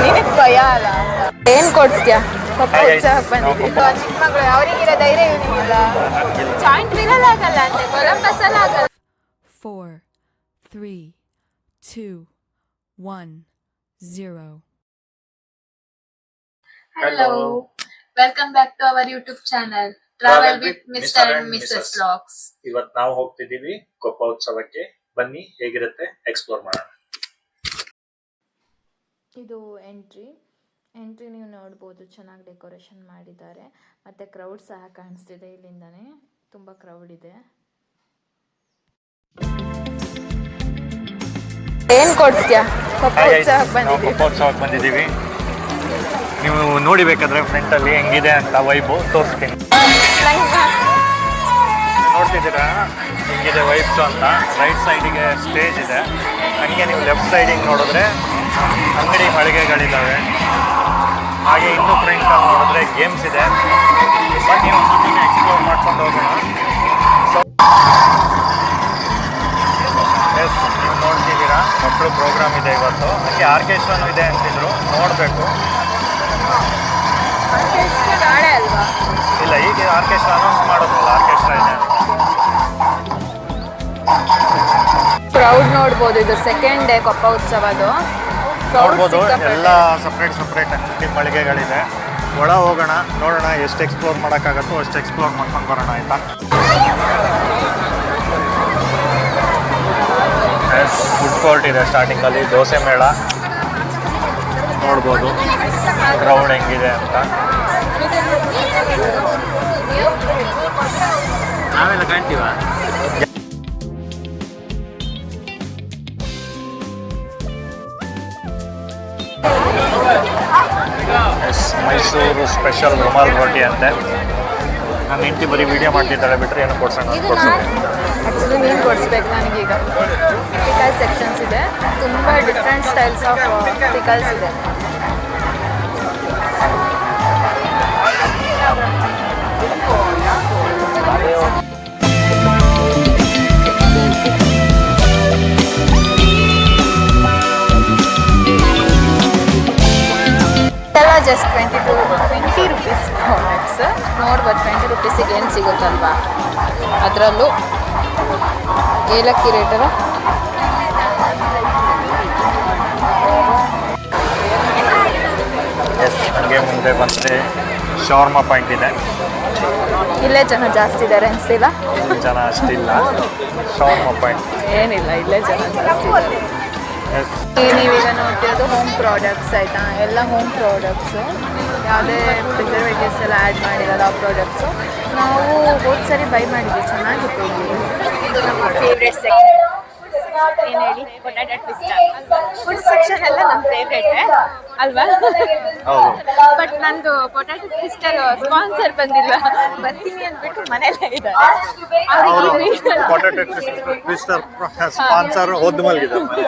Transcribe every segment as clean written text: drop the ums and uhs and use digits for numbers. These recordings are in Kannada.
ನಿನಗೆ ಭಯ ಅಲ್ಲ ಏನ್ ಕೊಡ್ತೀಯಾ ಪಪ್ಪ ಉತ್ಸಾಹಕ್ಕೆ ಬಂದಿದ್ದೀವಿ ಚಿಕ್ಕ ಮಗಳು ಅವರಿಗಿರೋ ಧೈರ್ಯ ಇವನಿಗಿಲ್ಲ ಜಾಯಿಂಟ್ ವೀಲಲ್ಲಿ ಆಗಲ್ಲ ಅಂತೆ ಕೊಲಂಬಸ್ ಅಲ್ಲಿ ಆಗಲ್ಲ 4 3 2 1 0 Hello, welcome back to our YouTube channel Travel with Mr. and Mrs. Vlogs. ಇವತ್ತು ನಾವು ಹೋಗ್ತಿದ್ದೀವಿ ಕೊಪ್ಪ ಉತ್ಸವಕ್ಕೆ. ಬನ್ನಿ ಹೇಗಿರುತ್ತೆ ಎಕ್ಸ್ಪ್ಲೋರ್ ಮಾಡೋಣ. ಇದು ಎಂಟ್ರಿ ನೀವು ನೋಡ್ಬೋದು, ಚೆನ್ನಾಗಿ ಡೆಕೋರೇಷನ್ ಮಾಡಿದ್ದಾರೆ. ಮತ್ತು ಕ್ರೌಡ್ ಸಹ ಕಾಣಿಸ್ತಿದೆ, ಇಲ್ಲಿಂದನೇ ತುಂಬ ಕ್ರೌಡ್ ಇದೆ. ಏನ್ ಕೊಡ್ತೀಯಾ ಕೊಪ್ಪ ಉತ್ಸವಕ್ಕೆ ಬಂದಿದ್ದೀವಿ. ನೀವು ನೋಡಿ ಬೇಕಾದ್ರೆ ಫ್ರಂಟ್ ಅಲ್ಲಿ ಹೆಂಗಿದೆ ಅಂತ ವೈಬು ತೋರಿಸ್ತೀನಿ. ನೋಡ್ತಿದ್ದೀರಾ ಹೆಂಗಿದೆ ವೈಬ್ಸ್ ಅಂತ. ರೈಟ್ ಸೈಡಿಗೆ ಸ್ಟೇಜ್ ಇದೆ, ಹಂಗೆ ನೀವು ಲೆಫ್ಟ್ ಸೈಡಿಗೆ ನೋಡಿದ್ರೆ ಅಂಗಡಿ ಮಳಿಗೆಗಳಿದ್ದಾವೆ. ಹಾಗೆ ಇನ್ನೂ ಫ್ರಂಟಲ್ಲಿ ನೋಡಿದ್ರೆ ಗೇಮ್ಸ್ ಇದೆ. ಬನ್ನಿ ಒಂದೊಂದನ್ನು ಎಕ್ಸ್ಪ್ಲೋರ್ ಮಾಡ್ಕೊಂಡು ಹೋಗೋಣ. ಎಸ್, ನೀವು ನೋಡ್ತಿದ್ದೀರಾ ಮಕ್ಕಳು ಪ್ರೋಗ್ರಾಮ್ ಇದೆ ಇವತ್ತು. ಹಾಗೆ ಆರ್ಕೆಸ್ಟ್ರಾನು ಇದೆ ಅಂತಿದ್ರು, ನೋಡಬೇಕು. ನಾಳೆ ಅಲ್ವಾ? ಇಲ್ಲ, ಈಗ ಆರ್ಕೆಸ್ಟ್ರಾ ಅನೌನ್ಸ್ ಮಾಡೋದಿಲ್ಲ, ಆರ್ಕೆಸ್ಟ್ರಾ ಇದೆ. ಕ್ರೌಡ್ ನೋಡ್ಬೋದು, ಇದು ಸೆಕೆಂಡ್ ಡೇ ಕೊಪ್ಪ ಉತ್ಸವದು. ನೋಡ್ಬೋದು ಎಲ್ಲ ಸಪ್ರೇಟ್ ಅಂಗಡಿ ಮಳಿಗೆಗಳಿದೆ. ಒಳ ಹೋಗೋಣ, ನೋಡೋಣ ಎಷ್ಟು ಎಕ್ಸ್ಪ್ಲೋರ್ ಮಾಡೋಕ್ಕಾಗತ್ತೋ ಅಷ್ಟು ಎಕ್ಸ್ಪ್ಲೋರ್ ಮಾಡ್ಕೊಂಡು ಬರೋಣ, ಆಯಿತಾ? ಫುಡ್ ಕೋರ್ಟ್ ಇದೆ ಸ್ಟಾರ್ಟಿಂಗಲ್ಲಿ. ದೋಸೆ ಮೇಳ ನೋಡ್ಬೋದು ಕ್ರೌಡ್ ಹೆಂಗಿದೆ ಅಂತ. ನಾವೆಲ್ಲ ಕಾಣ್ತೀವ. ಮೈಸೂರು ಸ್ಪೆಷಲ್ ರುಮಾಲ್ ರೋಟಿ ಅಂತೆ. ನನ್ನ ಹೆಂಡತಿ ಬರೀ ವಿಡಿಯೋ ಮಾಡ್ತಿದ್ದಾಳೆ, ಬಿಟ್ಟರೆ ಏನೋ ಕೊಡ್ಸೋಣ. ಆ್ಯಕ್ಚುಲಿ ನೀನು ಕೊಡಿಸ್ಬೇಕು ನನಗೀಗ. ಪಿಕಲ್ ಸೆಕ್ಷನ್ಸ್ ಇದೆ, ತುಂಬ ಡಿಫ್ರೆಂಟ್ ಸ್ಟೈಲ್ಸ್ ಆಫ್ ಪಿಕಲ್ಸ್ ಇದೆ. ಎಲ್ಲ ಜಸ್ಟ್ 20 ರುಪೀಸ್ ಪ್ರಾಡಕ್ಟ್ಸ್. ನೋಡ್ಬೋದು 20 ರುಪೀಸಿಗೆ ಏನು ಸಿಗುತ್ತಲ್ವಾ. ಅದರಲ್ಲೂ ಏಲಕ್ಕಿ ರೇಟರ ಎಸ್, ಹಾಗೆ ಮುಂದೆ ಬಂದರೆ ಶವರ್ಮಾ ಪಾಯಿಂಟ್ ಇದೆ. ಇಲ್ಲೇ ಜನ ಜಾಸ್ತಿ ಇದ್ದಾರೆ ಅನಿಸ್ತಿಲ್ಲ? ಜನ ಅಷ್ಟಿಲ್ಲ. ಶವರ್ಮಾ ಪಾಯಿಂಟ್ ಏನಿಲ್ಲ, ಇಲ್ಲೇ ಜನ ಜಾಸ್ತಿ ಇದ್ದಾರೆ. ನೀವೀಗ ನೋಡ್ತಿರೋದು ಹೋಮ್ ಪ್ರಾಡಕ್ಟ್ಸ್ ಆಯಿತಾ, ಎಲ್ಲ ಹೋಮ್ ಪ್ರಾಡಕ್ಟ್ಸು. ಯಾವುದೇ ಪ್ರಿಸರ್ವೇಟಿವ್ಸ್ ಎಲ್ಲ ಆ್ಯಡ್ ಮಾಡಿರೋದು ಆ ಪ್ರಾಡಕ್ಟ್ಸು. ನಾವು ಹೋದ ಸರಿ ಬೈ ಮಾಡಿದ್ವಿ, ಚೆನ್ನಾಗಿತ್ತು. ಇದು ನಮ್ಮ ಫೇವ್ರೇಟ್ ಸೆಕ್ಷನ್. ಏನು ಹೇಳಿ, ಪೊಟ್ಯಾಟೊ ಟ್ವಿಸ್ಟ್. ಫುಡ್ ಸೆಕ್ಷನ್ ಎಲ್ಲ ನಮ್ಮ ಫೇವ್ರೇಟೇ ಅಲ್ವಾ? ಬಟ್ ನಂದು ಪೊಟ್ಯಾಟೊ ಟ್ವಿಸ್ಟರ್ ಸ್ಪಾನ್ಸರ್ ಬಂದಿಲ್ಲ. ಬರ್ತೀನಿ ಅಂದ್ಬಿಟ್ಟು ಮನೇಲೇ ಇದ್ದಾರೆ. ಸ್ಪಾನ್ಸರ್ ಹೋದ್ ಮಲಗಿದ್ದಾರೆ,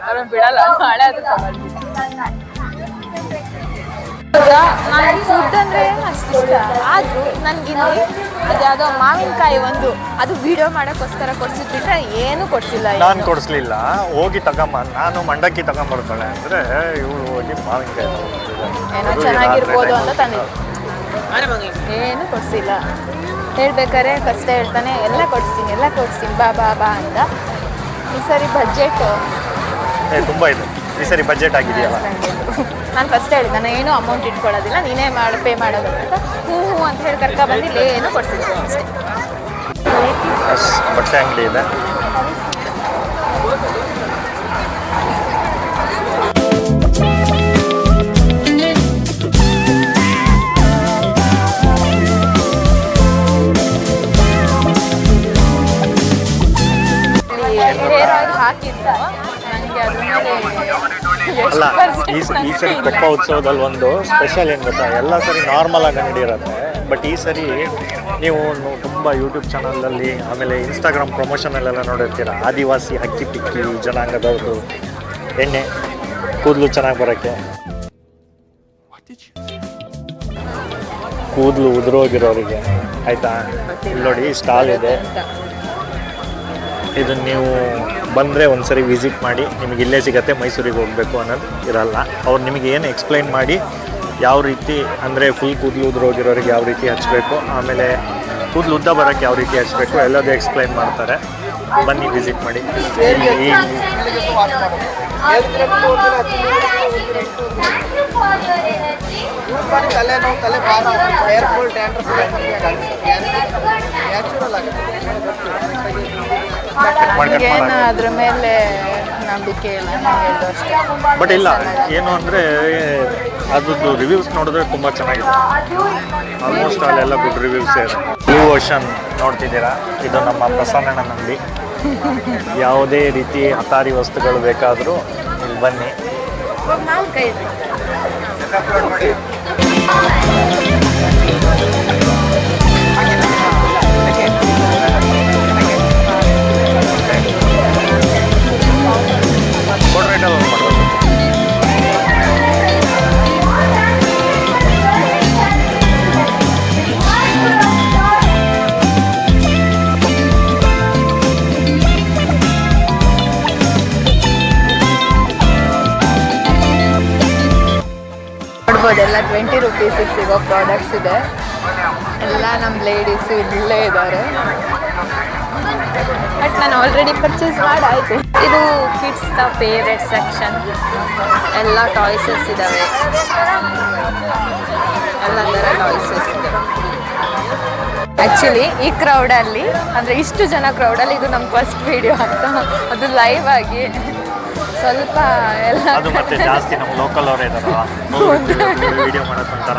ಅವ್ರನ್ನ ಬಿಡಲ್ಲ, ನಾಳೆ ಅದು ತಗೊಳ್ತೀವಿ. ನಾನು ಫುಡ್ ಅಂದರೆ ಅಷ್ಟು ಇಷ್ಟ. ಆದರೂ ನನಗಿಲ್ಲಿ ಅದು ಯಾವುದೋ ಮಾವಿನಕಾಯಿ ಒಂದು ಅದು ವಿಡಿಯೋ ಮಾಡೋಕ್ಕೋಸ್ಕರ ಕೊಡ್ಸಿದ್ಬಿಟ್ರೆ ಏನೂ ಕೊಡ್ಸಿಲ್ಲ. ನಾನು ಕೊಡಿಸ್ಲಿಲ್ಲ, ಹೋಗಿ ತಗೊಂಬ. ನಾನು ಮಂಡಕ್ಕಿ ತಗೊಂಬರ್ತಾಳೆ ಅಂದರೆ ಇವಳು ಹೋಗಿ ಮಾವಿನಕಾಯಿ ಏನೋ ಚೆನ್ನಾಗಿರ್ಬೋದು ಅಂತ ತಂದಿದ್ದೆ, ಏನೂ ಕೊಡಿಸಿಲ್ಲ. ಹೇಳ್ಬೇಕಾದ್ರೆ ಫಸ್ಟ್ ಹೇಳ್ತಾನೆ ಎಲ್ಲ ಕೊಡಿಸ್ತೀನಿ ಬಾ ಬಾ ಬಾ ಅಂತ. ಈ ಸರಿ ಬಜೆಟ್ ತುಂಬ ಇದೆ. ಈ ಸರಿ ಬಜೆಟ್ ಆಗಿದೆಯಲ್ಲ. ನಾನು ಫಸ್ಟ್ ಹೇಳಿದ್ದೆ, ನಾನು ಏನೂ ಅಮೌಂಟ್ ಇಟ್ಕೊಳ್ಳೋದಿಲ್ಲ, ನೀನೇ ಪೇ ಮಾಡೋದು ಅಂತ. ಹ್ಞೂ ಅಂತ ಹೇಳಿ ಬಂದಿಲ್ಲ, ಏನೂ ಕೊಡ್ಸಿಲ್ಲ ಅಷ್ಟೇ. ಬಟ್ಟೆ ಅಂಗಡಿ ಇದೆ. ಹೇರ್ ಆಯಿಲ್ ಹಾಕಿದ್ದು ನನಗೆ ಅದ್ರ ಅಲ್ಲ, ಈ ಸರಿ ಕೊಪ್ಪ ಉತ್ಸವದಲ್ಲಿ ಒಂದು ಸ್ಪೆಷಲ್ ಏನು ಗೊತ್ತಾ, ಎಲ್ಲ ಸರಿ ನಾರ್ಮಲ್ ಆಗಿ ನಡೆಯಿರುತ್ತೆ. ಬಟ್ ಈ ಸರಿ ನೀವು ತುಂಬ ಯೂಟ್ಯೂಬ್ ಚಾನಲಲ್ಲಿ ಆಮೇಲೆ ಇನ್ಸ್ಟಾಗ್ರಾಮ್ ಪ್ರಮೋಷನಲ್ಲೆಲ್ಲ ನೋಡಿರ್ತೀರ. ಆದಿವಾಸಿ ಅಕ್ಕಿ ಟಿಕ್ಕಿ ಜನಾಂಗದವ್ರದ್ದು ಎಣ್ಣೆ ಕೂದಲು ಚೆನ್ನಾಗಿ ಬರೋಕ್ಕೆ, ಕೂದಲು ಉದುರೋಗಿರೋರಿಗೆ ಆಯಿತಾ. ಇಲ್ಲಿ ನೋಡಿ ಸ್ಟಾಲ್ ಇದೆ. ಇದನ್ನು ನೀವು ಬಂದರೆ ಒಂದ್ಸರಿ ವಿಸಿಟ್ ಮಾಡಿ. ನಿಮಗೆ ಇಲ್ಲೇ ಸಿಗತ್ತೆ, ಮೈಸೂರಿಗೆ ಹೋಗಬೇಕು ಅನ್ನೋದು ಇರಲ್ಲ. ಅವ್ರು ನಿಮಗೆ ಏನು ಎಕ್ಸ್ಪ್ಲೈನ್ ಮಾಡಿ ಯಾವ ರೀತಿ ಅಂದರೆ ಫುಲ್ ಕೂದಲು ಉದ್ರೋಗಿರೋರಿಗೆ ಯಾವ ರೀತಿ ಹಚ್ಚಬೇಕು, ಆಮೇಲೆ ಕೂದಲು ಉದ್ದ ಬರೋಕ್ಕೆ ಯಾವ ರೀತಿ ಹಚ್ಚಬೇಕು ಎಲ್ಲದೂ ಎಕ್ಸ್ಪ್ಲೈನ್ ಮಾಡ್ತಾರೆ. ಬನ್ನಿ ವಿಸಿಟ್ ಮಾಡಿ. ಈ ಏನು ಅದ್ರ ಮೇಲೆ ನಂಬಿಕೆ ಇಲ್ಲ ಹೇಳ್ದು ಅಷ್ಟೇ. ಬಟ್ ಇಲ್ಲ, ಏನು ಅಂದರೆ ಅದ್ರದ್ದು ರಿವ್ಯೂಸ್ ನೋಡಿದ್ರೆ ತುಂಬ ಚೆನ್ನಾಗಿದೆ. ಆಲ್ಮೋಸ್ಟ್ ಅಲ್ಲೆಲ್ಲ ಗುಡ್ ರಿವ್ಯೂಸ್ ಇದೆ. ಬ್ಲೂ ಓಷನ್ ನೋಡ್ತಿದ್ದೀರಾ, ಇದು ನಮ್ಮ ಪ್ರಸನ್ನನ ನಂಬಿ. ಯಾವುದೇ ರೀತಿ ಹತಾರಿ ವಸ್ತುಗಳು ಬೇಕಾದರೂ ಇಲ್ಲಿ ಬನ್ನಿ. ರೇಟಲ್ಲಿ ಮಾಡ್ಬೋದು. ನೋಡ್ಬೋದೆಲ್ಲ 20 ರುಪೀಸಿಗೆ ಸಿಗೋ ಪ್ರಾಡಕ್ಟ್ಸ್ ಇದೆ. ಎಲ್ಲ ನಮ್ಮ ಲೇಡೀಸು ಇಲ್ಲೇ ಇದ್ದಾರೆ. ಬಟ್ ನಾನು ಆಲ್ರೆಡಿ ಪರ್ಚೇಸ್ ಮಾಡಾಯಿತು. ಇದು ಕಿಡ್ಸ್ ದ ಫೇವ್ರೆಟ್ ಸೆಕ್ಷನ್. ಎಲ್ಲ ಟಾಯ್ಸಸ್ ಇದ್ದಾವೆ, ಎಲ್ಲ ಥರ ಟಾಯ್ಸಸ್ ಇದೆ. ಆ್ಯಕ್ಚುಲಿ ಈ ಕ್ರೌಡಲ್ಲಿ, ಅಂದರೆ ಇಷ್ಟು ಜನ ಕ್ರೌಡಲ್ಲಿ ಇದು ನಮ್ಮ ಫಸ್ಟ್ ವಿಡಿಯೋ ಅಂತ, ಅದು ಲೈವ್ ಆಗಿ ಸ್ವಲ್ಪ ಎಲ್ಲ ಅದು ಮತ್ತೆ ಜಾಸ್ತಿ ನಮ್ಮ ಲೋಕಲ್ ಅವರೇ ಇದಾರಲ್ಲ, ವಿಡಿಯೋ ಮಾಡೋಕ್ಕಂತಾರ.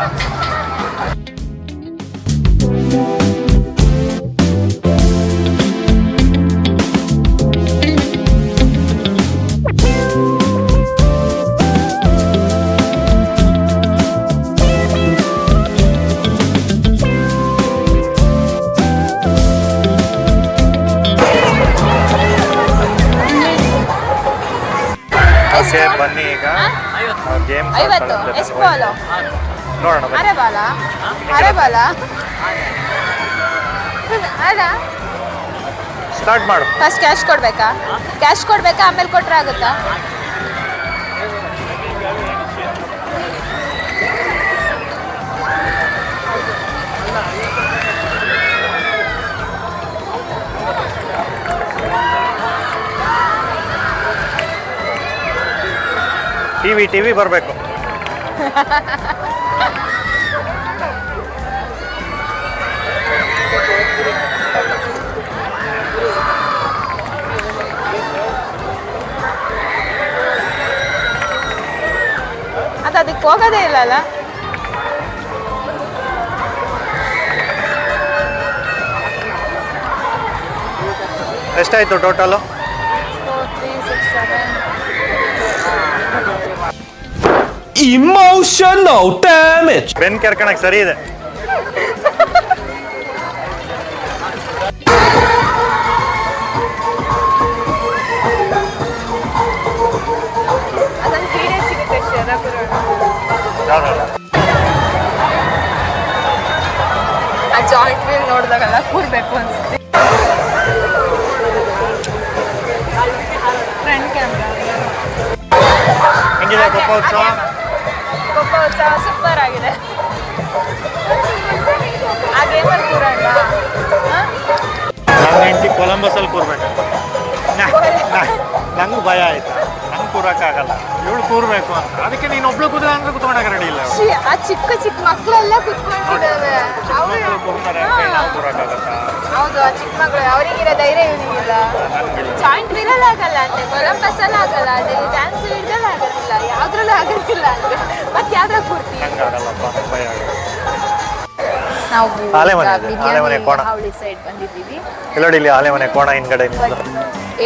ಬನ್ನಿ ಈಗ ಗೇಮ್ಸ್ ನೋಡೋಣ. ಸ್ಟಾರ್ಟ್ ಮಾಡು. ಫಸ್ಟ್ ಕ್ಯಾಶ್ ಕೊಡ್ಬೇಕಾ? ಕ್ಯಾಶ್ ಕೊಡ್ಬೇಕಾ ಆಮೇಲೆ ಕೊಟ್ರೆ ಆಗುತ್ತಾ? ಟಿವಿ ಬರಬೇಕು. ಅದಕ್ಕೆ ಹೋಗೋದೇ ಇಲ್ಲಲ್ಲ. ಎಷ್ಟಾಯ್ತು ಟೋಟಲು? 4, 3, 6, 7. Emotional damage. ಬೆನ್ ಕೆರ್ಕಣಕ್ಕೆ ಸರಿ ಇದೆ. ಅದೊಂದು ಸೀರೆ ಸಿಗುತ್ತೆ ಆ ಜಾಯಿಂಟ್ ವೀಲ್ ನೋಡಿದಾಗೆಲ್ಲ ಕೂರ್ಬೇಕು ಅನ್ಸುತ್ತೆ. ಫ್ರಂಟ್ ಕ್ಯಾಮ್ರಾ ಹೆಂಗಿದೆ ಕೊಪ್ಪ ಉತ್ಸವ? ಕೊಪ್ಪ ಉತ್ಸವ ಸೂಪರ್ ಆಗಿದೆ. ಆ ಗೇಮಲ್ಲಿ ಕೂರಣ್ಣ ನನ್ನ ಹೆಂಡತಿ ಕೊಲಂಬಸಲ್ಲಿ ಕೂರ್ಬೇಕು. ನಂಗೆ ಭಯ ಆಯ್ತು, ನಂಗೆ ಕೂರಕ್ಕಾಗಲ್ಲ, ಇವಳು ಕೂರ್ಬೇಕು ಅಂತ. ಅದಕ್ಕೆ ನೀನು ಒಬ್ಳು ಕೂದ್ರೆ ಅಂದ್ರೆ ಕೂತ್ಕೊಂಡಾಗ ರೆಡಿ ಇಲ್ಲ. ಆ ಚಿಕ್ಕ ಚಿಕ್ಕ ಮಕ್ಕಳೆಲ್ಲ ಕುತ್ಕೊಂಡಿದ್ದಾವೆ. ಕೂರ್ತಾರೆ, ನಾವು ಕೂರಕ್ಕಾಗತ್ತಾ? ಹೌದು, ಆ ಚಿಕ್ಕ ಮಕ್ಕಳು ಅವರಿಗಿರೋ ಧೈರ್ಯ ಇವನಿಗಿಲ್ಲ. ಜಾಯಿಂಟ್ ವೀಲಲ್ಲಿ ಆಗಲ್ಲ ಅಂತೆ, ಕೊಲಂಬಸ್ಸಲ್ಲಿ ಆಗಲ್ಲ, ಅದೇ ಡ್ಯಾನ್ಸ್ ಹಿಡ್ದಲ್ಲ ಆಗೋದಿಲ್ಲ, ಯಾವ್ದ್ರಲ್ಲೂ ಆಗೋದಿಲ್ಲ ಅಂದ್ರೆ ಮತ್ತೆ ಯಾವ್ದ್ರಾಗ ಕೂರ್ತೀವಿ? ನಂಗೆ ಆಗಲ್ಲಪ್ಪ, ನಂಗೆ ಭಯ ಆಗುತ್ತೆ. ನಾವು ಆಲೆಮನೆ ಕೋಣ ಹಾವಳಿ ಸೈಡ್ ಬಂದಿದ್ದೀವಿ. ಇಲ್ಲಿ ಆಲೆಮನೆ ಕೋಣ ಹಿಂದ್ಗಡೆ ನಿಂತು.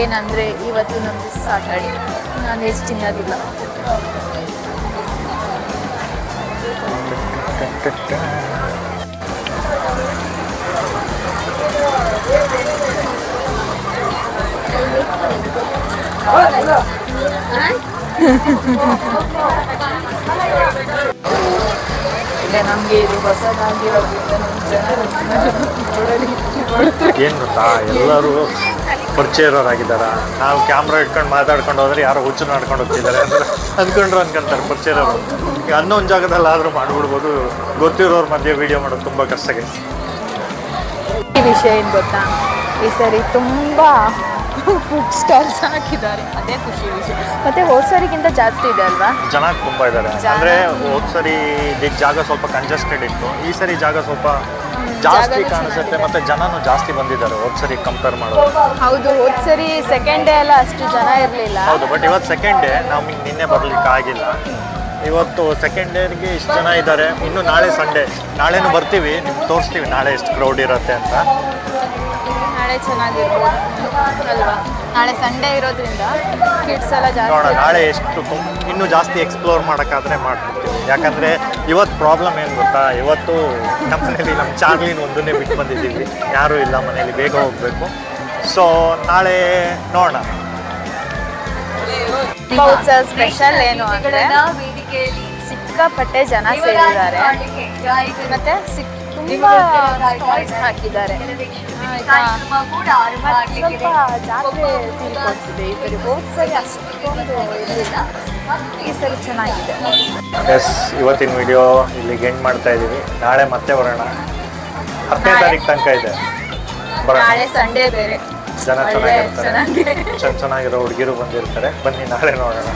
ಏನಂದರೆ ಇವತ್ತು ನಮ್ಮದು ಸಾಟರ್ಡೆ, ನಾನು ವೆಜ್ ತಿನ್ನೋದಿಲ್ಲ. ಇದೆ ನಮಗೆ ಇದು ಹೊಸದಾಗಿರೋದ್ರಿಂದ ಏನು ಗೊತ್ತಾ, ಎಲ್ಲರೂ ಪರಿಚಯ ಇರೋರಾಗಿದ್ದಾರೆ. ನಾವು ಕ್ಯಾಮ್ರಾ ಇಟ್ಕೊಂಡು ಮಾತಾಡ್ಕೊಂಡು ಹೋದ್ರೆ ಯಾರೋ ಹುಚ್ಚು ನಡ್ಕೊಂಡು ಹೋಗ್ತಿದ್ದಾರೆ ಅಂದರೆ ಅನ್ಕೊಂತಾರೆ ಪರಿಚಯ ಇರೋರು. ಈಗ ಅನ್ನೊಂದು ಜಾಗದಲ್ಲಾದರೂ ಮಾಡಿಬಿಡ್ಬೋದು, ಗೊತ್ತಿರೋರ ಮಧ್ಯೆ ವೀಡಿಯೋ ಮಾಡೋದು ತುಂಬ ಕಷ್ಟ ಆಗಿದೆ. ಈ ವಿಷಯ ಏನು ಗೊತ್ತಾ, ಈ ಸರಿ ತುಂಬ ಫುಡ್ ಸ್ಟಾಲ್ಸ್ ಹಾಕಿದ್ದಾರೆ, ಅದೇ ಖುಷಿ ವಿಷಯ. ಮತ್ತೆ ಹೋದ ಸರಿಗಿಂತ ಜಾಸ್ತಿ ಇದೆ ಅಲ್ವಾ ಜನ ತುಂಬ ಇದ್ದಾರೆ. ಅಂದರೆ ಹೋದ ಸರಿ ಇದ್ದಿದ್ದ ಜಾಗ ಸ್ವಲ್ಪ ಕಂಜೆಸ್ಟೆಡ್ ಇತ್ತು, ಈ ಸರಿ ಜಾಗ ಸ್ವಲ್ಪ ಜಾಸ್ತಿ ಕಾಣಿಸುತ್ತೆ. ಮತ್ತೆ ಜನನೂ ಜಾಸ್ತಿ ಬಂದಿದ್ದಾರೆ ಹೋದ ಸರಿ ಕಂಪೇರ್ ಮಾಡೋದು. ಹೌದು, ಹೋದ ಸರಿ ಸೆಕೆಂಡ್ ಡೇ ಎಲ್ಲ ಅಷ್ಟು ಜನ ಇರಲಿಲ್ಲ. ಹೌದು, ಬಟ್ ಇವತ್ತು ಸೆಕೆಂಡ್ ಡೇ, ನಮಗೆ ನಿನ್ನೆ ಬರಲಿಕ್ಕೆ ಆಗಿಲ್ಲ. ಇವತ್ತು ಸೆಕೆಂಡ್ ಡೇಗೆ ಇಷ್ಟು ಜನ ಇದ್ದಾರೆ. ಇನ್ನು ನಾಳೆ ಸಂಡೇ, ನಾಳೆನೂ ಬರ್ತೀವಿ, ನಿಮ್ಗೆ ತೋರಿಸ್ತೀವಿ ನಾಳೆ ಎಷ್ಟು ಕ್ರೌಡ್ ಇರುತ್ತೆ ಅಂತ. ನಾಳೆ ಚೆನ್ನಾಗಿರ್ಬೋದು ಅಲ್ವಾ, ನಾಳೆ ಸಂಡೇ ಇರೋದ್ರಿಂದ ಕಿಡ್ಸ್ ಎಲ್ಲ ಜಾಸ್ತಿ. ನೋಡೋಣ ನಾಳೆ ಎಷ್ಟು ಇನ್ನೂ ಜಾಸ್ತಿ ಎಕ್ಸ್ಪ್ಲೋರ್ ಮಾಡೋಕ್ಕಾದ್ರೆ ಮಾಡ್ತಿರ್ತೀವಿ. ಯಾಕಂದರೆ ಇವತ್ತು ಪ್ರಾಬ್ಲಮ್ ಏನು ಗೊತ್ತಾ, ಇವತ್ತು ನಮ್ಮ ಮನೇಲಿ ನಮ್ಮ ಚಾರ್ಲಿನ ಒಂದನ್ನೇ ಬಿಟ್ಟು ಬಂದಿದ್ದೀವಿ, ಯಾರೂ ಇಲ್ಲ ಮನೇಲಿ, ಬೇಗ ಹೋಗಬೇಕು. ಸೊ ನಾಳೆ ನೋಡೋಣ. ಉತ್ಸವ ಸ್ಪೆಷಲ್ ಏನು ಅಂದರೆ ಸಿಕ್ಕಾಪಟ್ಟೆ ಜನ ಸೇರಿದ್ದಾರೆ, ಮತ್ತೆ ತುಂಬ ಸ್ಟಾಲ್ಸ್ ಹಾಕಿದ್ದಾರೆ. ಸ್ವಲ್ಪ ಜಾತ್ರೆ ಫೀಲ್ ಕೊಡ್ತಿದೆ ಈ ಸರಿ. ಹೋದ ಸರಿ ಅಷ್ಟೊಂದು ಇರಲಿಲ್ಲ, ಈ ಸರಿ ಚೆನ್ನಾಗಿದೆ. ಎಸ್, ಇವತ್ತಿನ ವಿಡಿಯೋ ಇಲ್ಲಿಗೆ ಎಂಡ್ ಮಾಡ್ತಾ ಇದ್ದೀವಿ. ನಾಳೆ ಮತ್ತೆ ಬರೋಣ. 10ನೇ ತಾರೀಕು ತನಕ ಇದೆ, ಬರೋಣ. ನಾಳೆ ಸಂಡೇ ಬೇರೆ, ಜನ ಚೆನ್ನಾಗಿರ್ತಾರೆ, ಚೆನ್ನಾಗಿರೋ ಹುಡುಗಿರು ಬಂದಿರ್ತಾರೆ. ಬನ್ನಿ ನಾಳೆ ನೋಡೋಣ.